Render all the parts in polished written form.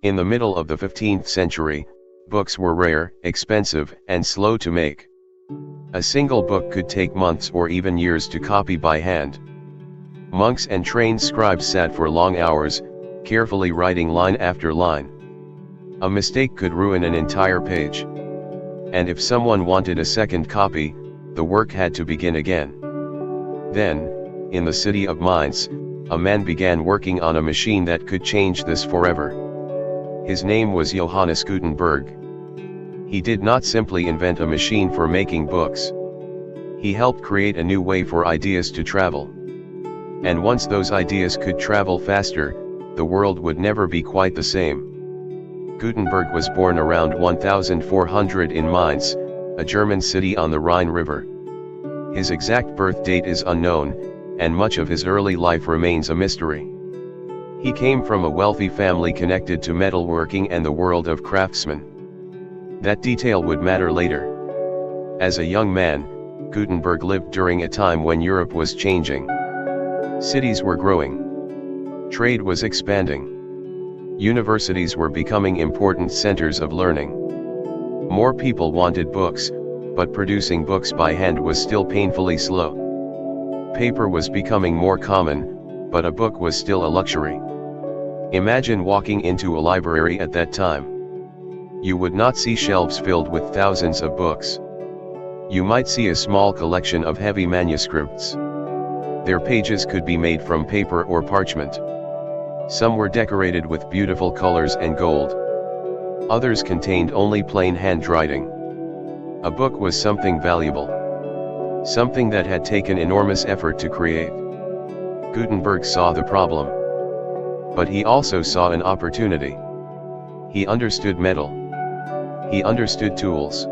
In the middle of the 15th century, books were rare, expensive, and slow to make. A single book could take months or even years to copy by hand. Monks and trained scribes sat for long hours, carefully writing line after line. A mistake could ruin an entire page. And if someone wanted a second copy, the work had to begin again. Then, in the city of Mainz, a man began working on a machine that could change this forever. His name was Johannes Gutenberg. He did not simply invent a machine for making books. He helped create a new way for ideas to travel. And once those ideas could travel faster, the world would never be quite the same. Gutenberg was born around 1400 in Mainz, a German city on the Rhine River. His exact birth date is unknown, and much of his early life remains a mystery. He came from a wealthy family connected to metalworking and the world of craftsmen. That detail would matter later. As a young man, Gutenberg lived during a time when Europe was changing. Cities were growing. Trade was expanding. Universities were becoming important centers of learning. More people wanted books, but producing books by hand was still painfully slow. Paper was becoming more common, but a book was still a luxury. Imagine walking into a library at that time. You would not see shelves filled with thousands of books. You might see a small collection of heavy manuscripts. Their pages could be made from paper or parchment. Some were decorated with beautiful colors and gold. Others contained only plain handwriting. A book was something valuable. Something that had taken enormous effort to create. Gutenberg saw the problem. But he also saw an opportunity. He understood metal. He understood tools.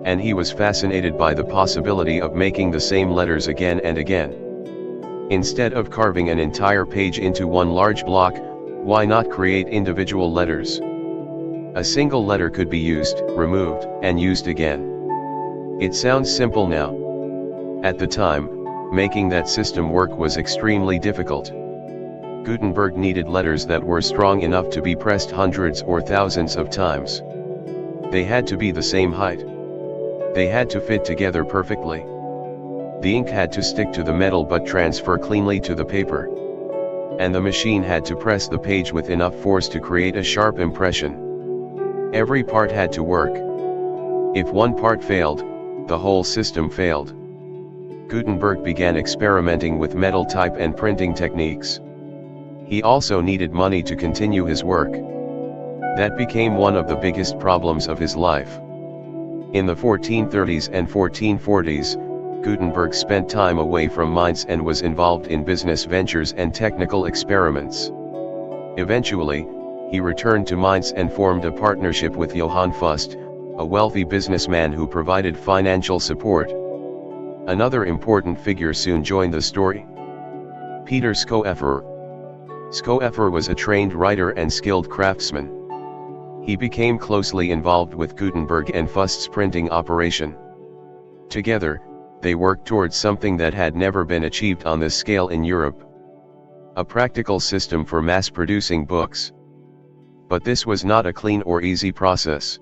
And he was fascinated by the possibility of making the same letters again and again. Instead of carving an entire page into one large block, why not create individual letters? A single letter could be used, removed, and used again. It sounds simple now. At the time, making that system work was extremely difficult. Gutenberg needed letters that were strong enough to be pressed hundreds or thousands of times. They had to be the same height. They had to fit together perfectly. The ink had to stick to the metal but transfer cleanly to the paper. And the machine had to press the page with enough force to create a sharp impression. Every part had to work. If one part failed, the whole system failed. Gutenberg began experimenting with metal type and printing techniques. He also needed money to continue his work. That became one of the biggest problems of his life. In the 1430s and 1440s, Gutenberg spent time away from Mainz and was involved in business ventures and technical experiments. Eventually, he returned to Mainz and formed a partnership with Johann Fust, a wealthy businessman who provided financial support. Another important figure soon joined the story. Peter Schoeffer. Schoeffer was a trained writer and skilled craftsman. He became closely involved with Gutenberg and Fust's printing operation. Together, they worked towards something that had never been achieved on this scale in Europe. A practical system for mass-producing books. But this was not a clean or easy process.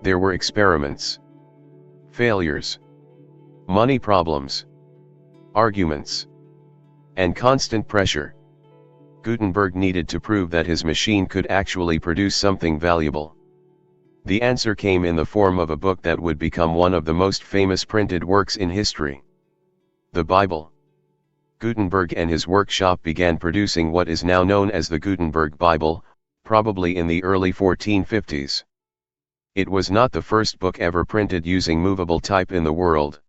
There were experiments, failures, money problems, arguments, and constant pressure. Gutenberg needed to prove that his machine could actually produce something valuable. The answer came in the form of a book that would become one of the most famous printed works in history. The Bible. Gutenberg and his workshop began producing what is now known as the Gutenberg Bible, probably in the early 1450s. It was not the first book ever printed using movable type in the world.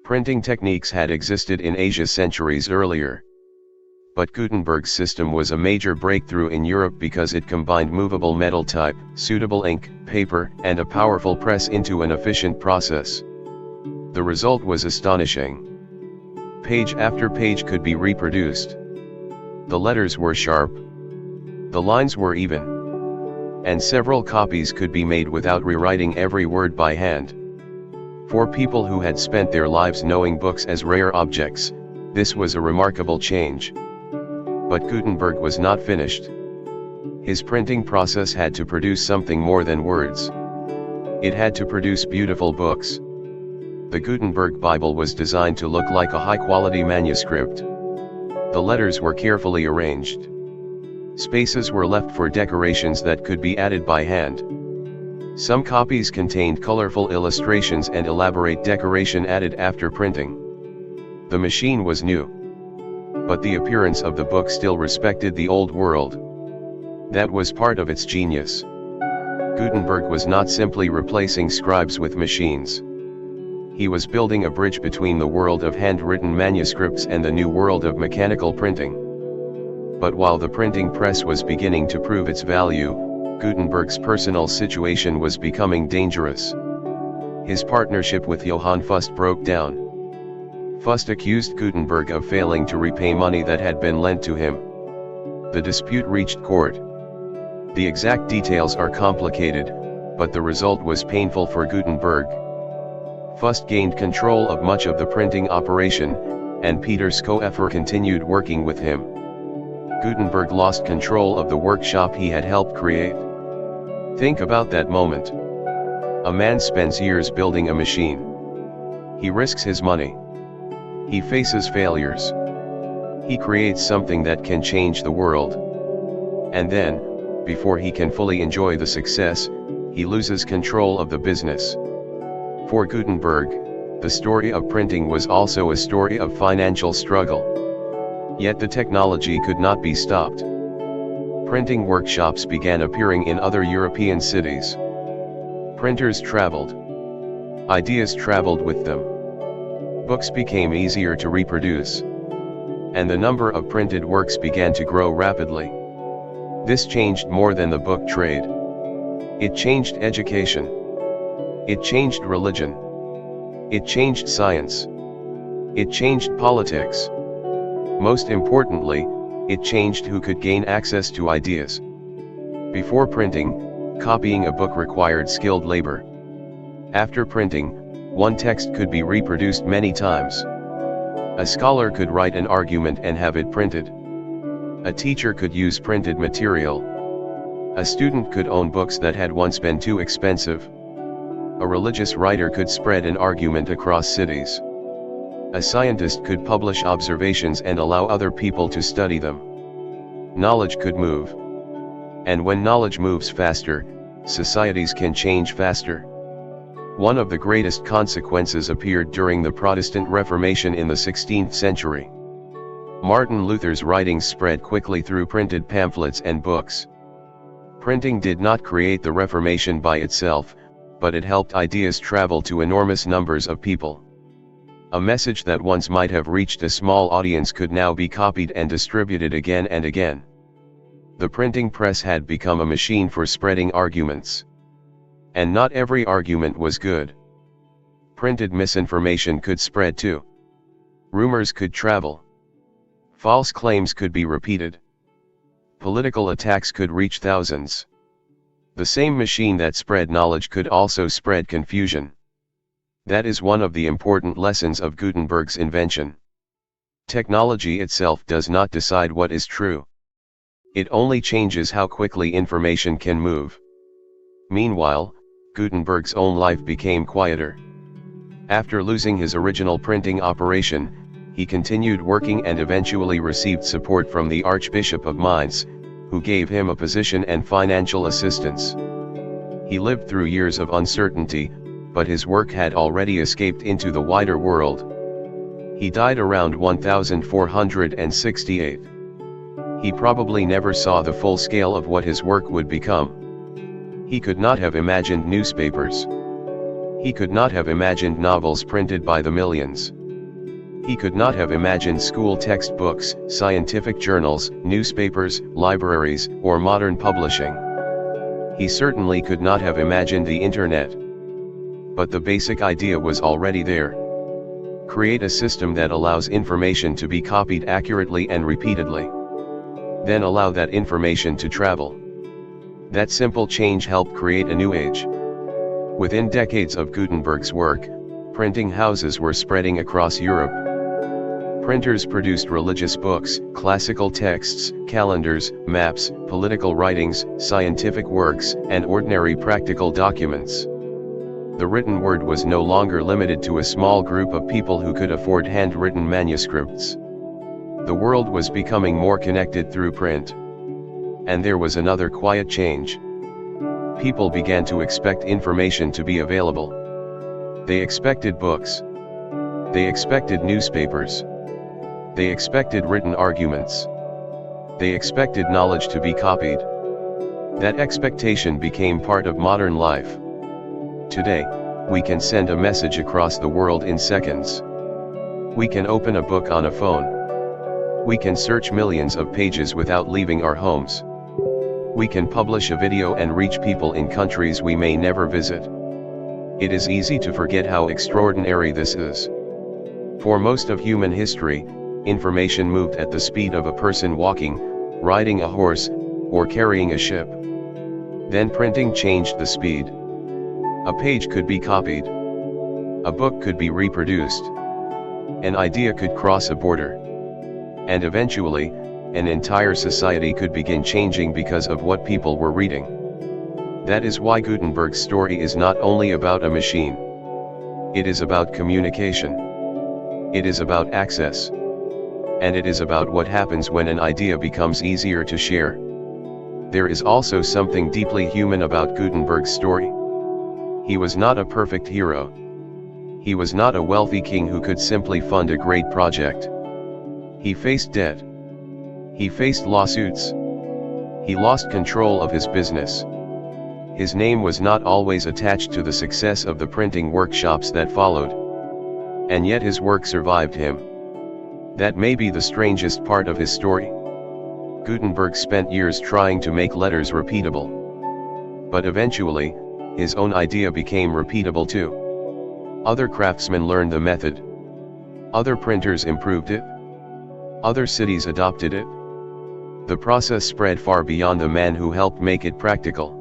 Printing techniques had existed in Asia centuries earlier. But Gutenberg's system was a major breakthrough in Europe because it combined movable metal type, suitable ink, paper, and a powerful press into an efficient process. The result was astonishing. Page after page could be reproduced. The letters were sharp. The lines were even. And several copies could be made without rewriting every word by hand. For people who had spent their lives knowing books as rare objects, this was a remarkable change. But Gutenberg was not finished. His printing process had to produce something more than words. It had to produce beautiful books. The Gutenberg Bible was designed to look like a high-quality manuscript. The letters were carefully arranged. Spaces were left for decorations that could be added by hand. Some copies contained colorful illustrations and elaborate decoration added after printing. The machine was new, but the appearance of the book still respected the old world. That was part of its genius. Gutenberg was not simply replacing scribes with machines. He was building a bridge between the world of handwritten manuscripts and the new world of mechanical printing. But while the printing press was beginning to prove its value, Gutenberg's personal situation was becoming dangerous. His partnership with Johann Fust broke down. Fust accused Gutenberg of failing to repay money that had been lent to him. The dispute reached court. The exact details are complicated, but the result was painful for Gutenberg. Fust gained control of much of the printing operation, and Peter Schoeffer continued working with him. Gutenberg lost control of the workshop he had helped create. Think about that moment. A man spends years building a machine. He risks his money. He faces failures. He creates something that can change the world. And then, before he can fully enjoy the success, he loses control of the business. For Gutenberg, the story of printing was also a story of financial struggle. Yet the technology could not be stopped. Printing workshops began appearing in other European cities. Printers traveled. Ideas traveled with them. Books became easier to reproduce. And the number of printed works began to grow rapidly. This changed more than the book trade. It changed education. It changed religion. It changed science. It changed politics. Most importantly, it changed who could gain access to ideas. Before printing, copying a book required skilled labor. After printing, one text could be reproduced many times. A scholar could write an argument and have it printed. A teacher could use printed material. A student could own books that had once been too expensive. A religious writer could spread an argument across cities. A scientist could publish observations and allow other people to study them. Knowledge could move. And when knowledge moves faster, societies can change faster. One of the greatest consequences appeared during the Protestant Reformation in the 16th century. Martin Luther's writings spread quickly through printed pamphlets and books. Printing did not create the Reformation by itself, but it helped ideas travel to enormous numbers of people. A message that once might have reached a small audience could now be copied and distributed again and again. The printing press had become a machine for spreading arguments. And not every argument was good. Printed misinformation could spread too. Rumors could travel. False claims could be repeated. Political attacks could reach thousands. The same machine that spread knowledge could also spread confusion. That is one of the important lessons of Gutenberg's invention. Technology itself does not decide what is true. It only changes how quickly information can move. Meanwhile, Gutenberg's own life became quieter. After losing his original printing operation, he continued working and eventually received support from the Archbishop of Mainz, who gave him a position and financial assistance. He lived through years of uncertainty, but his work had already escaped into the wider world. He died around 1468. He probably never saw the full scale of what his work would become. He could not have imagined newspapers. He could not have imagined novels printed by the millions. He could not have imagined school textbooks, scientific journals, newspapers, libraries, or modern publishing. He certainly could not have imagined the internet. But the basic idea was already there. Create a system that allows information to be copied accurately and repeatedly. Then allow that information to travel. That simple change helped create a new age. Within decades of Gutenberg's work, printing houses were spreading across Europe. Printers produced religious books, classical texts, calendars, maps, political writings, scientific works, and ordinary practical documents. The written word was no longer limited to a small group of people who could afford handwritten manuscripts. The world was becoming more connected through print. And there was another quiet change. People began to expect information to be available. They expected books. They expected newspapers. They expected written arguments. They expected knowledge to be copied. That expectation became part of modern life. Today, we can send a message across the world in seconds. We can open a book on a phone. We can search millions of pages without leaving our homes. We can publish a video and reach people in countries we may never visit. It is easy to forget how extraordinary this is. For most of human history, information moved at the speed of a person walking, riding a horse, or carrying a ship. Then printing changed the speed. A page could be copied. A book could be reproduced. An idea could cross a border. And eventually, an entire society could begin changing because of what people were reading. That is why Gutenberg's story is not only about a machine. It is about communication. It is about access. And it is about what happens when an idea becomes easier to share. There is also something deeply human about Gutenberg's story. He was not a perfect hero. He was not a wealthy king who could simply fund a great project. He faced debt. He faced lawsuits. He lost control of his business. His name was not always attached to the success of the printing workshops that followed. And yet his work survived him. That may be the strangest part of his story. Gutenberg spent years trying to make letters repeatable. But eventually, his own idea became repeatable too. Other craftsmen learned the method. Other printers improved it. Other cities adopted it. The process spread far beyond the man who helped make it practical.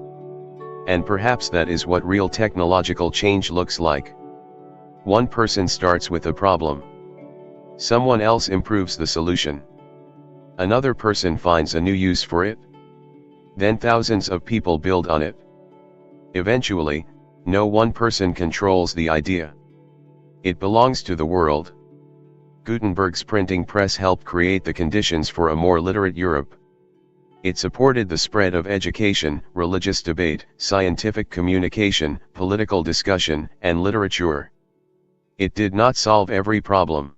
And perhaps that is what real technological change looks like. One person starts with a problem. Someone else improves the solution. Another person finds a new use for it. Then thousands of people build on it. Eventually, no one person controls the idea. It belongs to the world. Gutenberg's printing press helped create the conditions for a more literate Europe. It supported the spread of education, religious debate, scientific communication, political discussion, and literature. It did not solve every problem.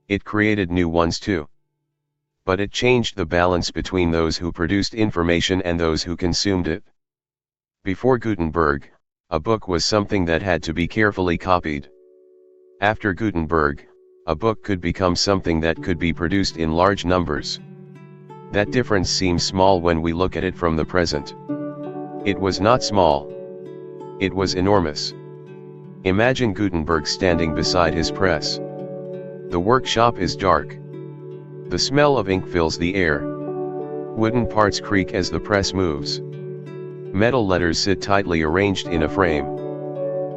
It created new ones too. But it changed the balance between those who produced information and those who consumed it. Before Gutenberg, a book was something that had to be carefully copied. After Gutenberg, a book could become something that could be produced in large numbers. That difference seems small when we look at it from the present. It was not small. It was enormous. Imagine Gutenberg standing beside his press. The workshop is dark. The smell of ink fills the air. Wooden parts creak as the press moves. Metal letters sit tightly arranged in a frame.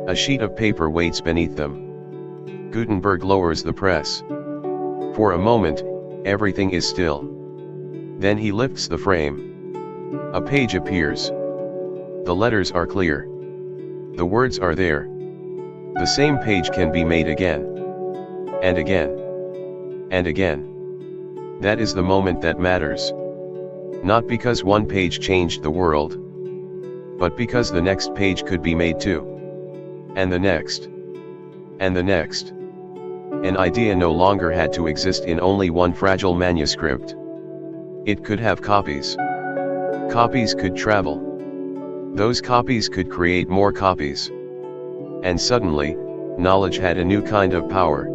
A sheet of paper waits beneath them. Gutenberg lowers the press. For a moment, everything is still. Then he lifts the frame. A page appears. The letters are clear. The words are there. The same page can be made again. And again. And again. That is the moment that matters. Not because one page changed the world, but because the next page could be made too. And the next. And the next. An idea no longer had to exist in only one fragile manuscript. It could have copies. Copies could travel. Those copies could create more copies. And suddenly, knowledge had a new kind of power.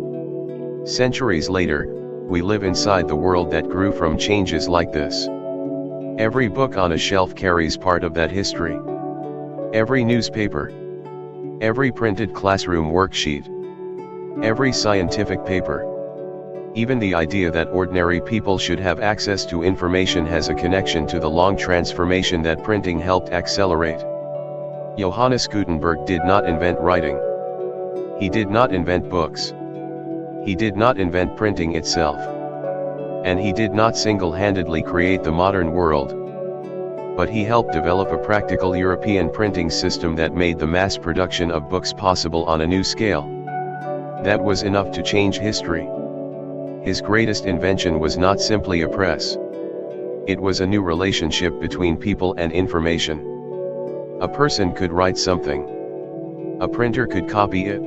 Centuries later, we live inside the world that grew from changes like this. Every book on a shelf carries part of that history. Every newspaper. Every printed classroom worksheet. Every scientific paper. Even the idea that ordinary people should have access to information has a connection to the long transformation that printing helped accelerate. Johannes Gutenberg did not invent writing. He did not invent books. He did not invent printing itself. And he did not single-handedly create the modern world. But he helped develop a practical European printing system that made the mass production of books possible on a new scale. That was enough to change history. His greatest invention was not simply a press. It was a new relationship between people and information. A person could write something. A printer could copy it.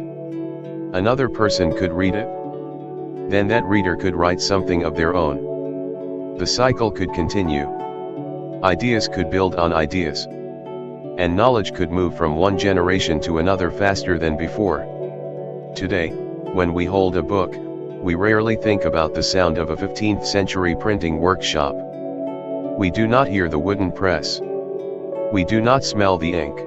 Another person could read it. Then that reader could write something of their own. The cycle could continue. Ideas could build on ideas. And knowledge could move from one generation to another faster than before. Today, when we hold a book, we rarely think about the sound of a 15th century printing workshop. We do not hear the wooden press. We do not smell the ink.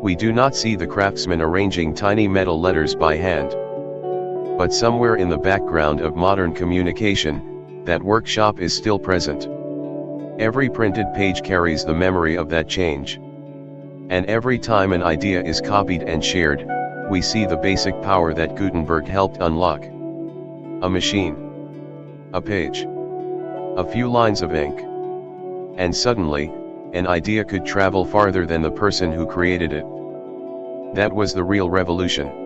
We do not see the craftsman arranging tiny metal letters by hand. But somewhere in the background of modern communication, that workshop is still present. Every printed page carries the memory of that change. And every time an idea is copied and shared, we see the basic power that Gutenberg helped unlock. A machine. A page. A few lines of ink. And suddenly, an idea could travel farther than the person who created it. That was the real revolution.